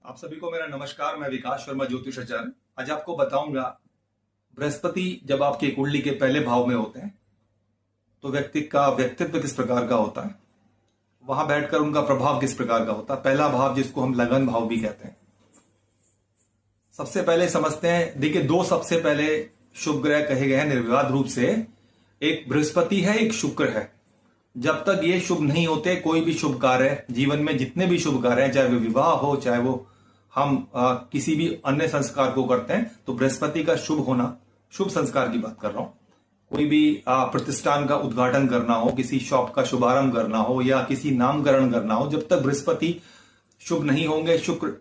आप सभी को मेरा नमस्कार। मैं विकास शर्मा, ज्योतिष आचार्य। आज आपको बताऊंगा बृहस्पति जब आपकी कुंडली के पहले भाव में होते हैं तो व्यक्ति का व्यक्तित्व किस प्रकार का होता है, वहां बैठकर उनका प्रभाव किस प्रकार का होता है। पहला भाव जिसको हम लगन भाव भी कहते हैं। सबसे पहले समझते हैं, देखिए दो सबसे पहले शुभ ग्रह कहे गए हैं निर्विवाद रूप से, एक बृहस्पति है, एक शुक्र है। जब तक ये शुभ नहीं होते कोई भी शुभ कार्य, जीवन में जितने भी शुभ कार्य हैं, चाहे वो विवाह हो, चाहे वो हम किसी भी अन्य संस्कार को करते हैं, तो बृहस्पति का शुभ होना, शुभ संस्कार की बात कर रहा हूं। कोई भी प्रतिष्ठान का उद्घाटन करना हो, किसी शॉप का शुभारंभ करना हो या किसी नामकरण करना हो, जब तक बृहस्पति शुभ नहीं होंगे, शुक्र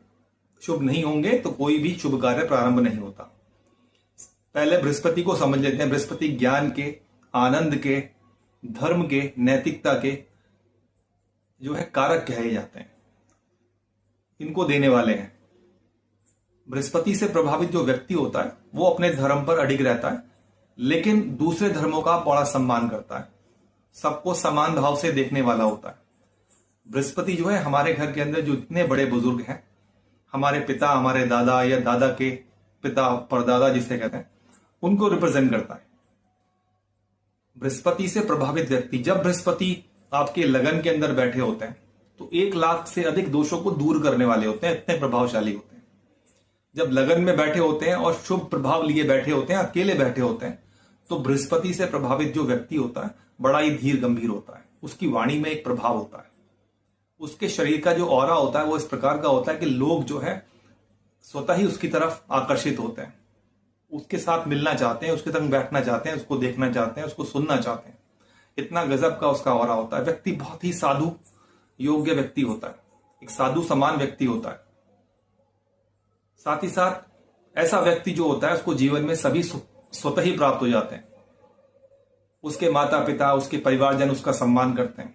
शुभ नहीं होंगे, तो कोई भी शुभ कार्य प्रारंभ नहीं होता। पहले बृहस्पति को समझ लेते हैं। बृहस्पति ज्ञान के, आनंद के, धर्म के, नैतिकता के जो है कारक कहे जाते हैं, इनको देने वाले हैं। बृहस्पति से प्रभावित जो व्यक्ति होता है वो अपने धर्म पर अडिग रहता है, लेकिन दूसरे धर्मों का बड़ा सम्मान करता है, सबको समान भाव से देखने वाला होता है। बृहस्पति जो है हमारे घर के अंदर जो इतने बड़े बुजुर्ग हैं, हमारे पिता, हमारे दादा या दादा के पिता, परदादा जिसे कहते हैं, उनको रिप्रेजेंट करता है। बृहस्पति से प्रभावित व्यक्ति, जब बृहस्पति आपके लगन के अंदर बैठे होते हैं तो 1 लाख से अधिक दोषों को दूर करने वाले होते हैं, इतने प्रभावशाली होते हैं। जब लगन में बैठे होते हैं और शुभ प्रभाव लिए बैठे होते हैं, अकेले बैठे होते हैं, तो बृहस्पति से प्रभावित जो व्यक्ति होता है बड़ा ही धीर गंभीर होता है। उसकी वाणी में एक प्रभाव होता है, उसके शरीर का जो ऑरा होता है वो इस प्रकार का होता है कि लोग जो है स्वतः ही उसकी तरफ आकर्षित होते हैं, उसके साथ मिलना चाहते हैं, उसके संग बैठना चाहते हैं, उसको देखना चाहते हैं, उसको सुनना चाहते हैं। इतना गजब का उसका ऑरा होता है। व्यक्ति बहुत ही साधु योग्य व्यक्ति होता है, एक साधु समान व्यक्ति होता है। साथ ही साथ ऐसा व्यक्ति जो होता है उसको जीवन में सभी स्वतः ही प्राप्त हो जाते हैं। उसके माता पिता, उसके परिवारजन उसका सम्मान करते हैं।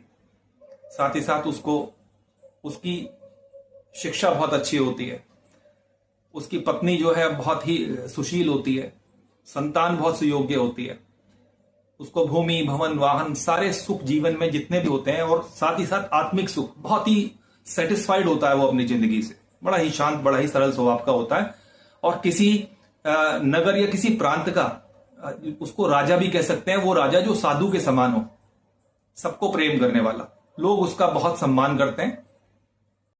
साथ ही साथ उसको, उसकी शिक्षा बहुत अच्छी होती है, उसकी पत्नी जो है बहुत ही सुशील होती है, संतान बहुत सुयोग्य होती है, उसको भूमि, भवन, वाहन, सारे सुख जीवन में जितने भी होते हैं, और साथ ही साथ आत्मिक सुख, बहुत ही सेटिस्फाइड होता है वो अपनी जिंदगी से। बड़ा ही शांत, बड़ा ही सरल स्वभाव का होता है। और किसी नगर या किसी प्रांत का उसको राजा भी कह सकते हैं। वो राजा जो साधु के समान हो, सबको प्रेम करने वाला, लोग उसका बहुत सम्मान करते हैं।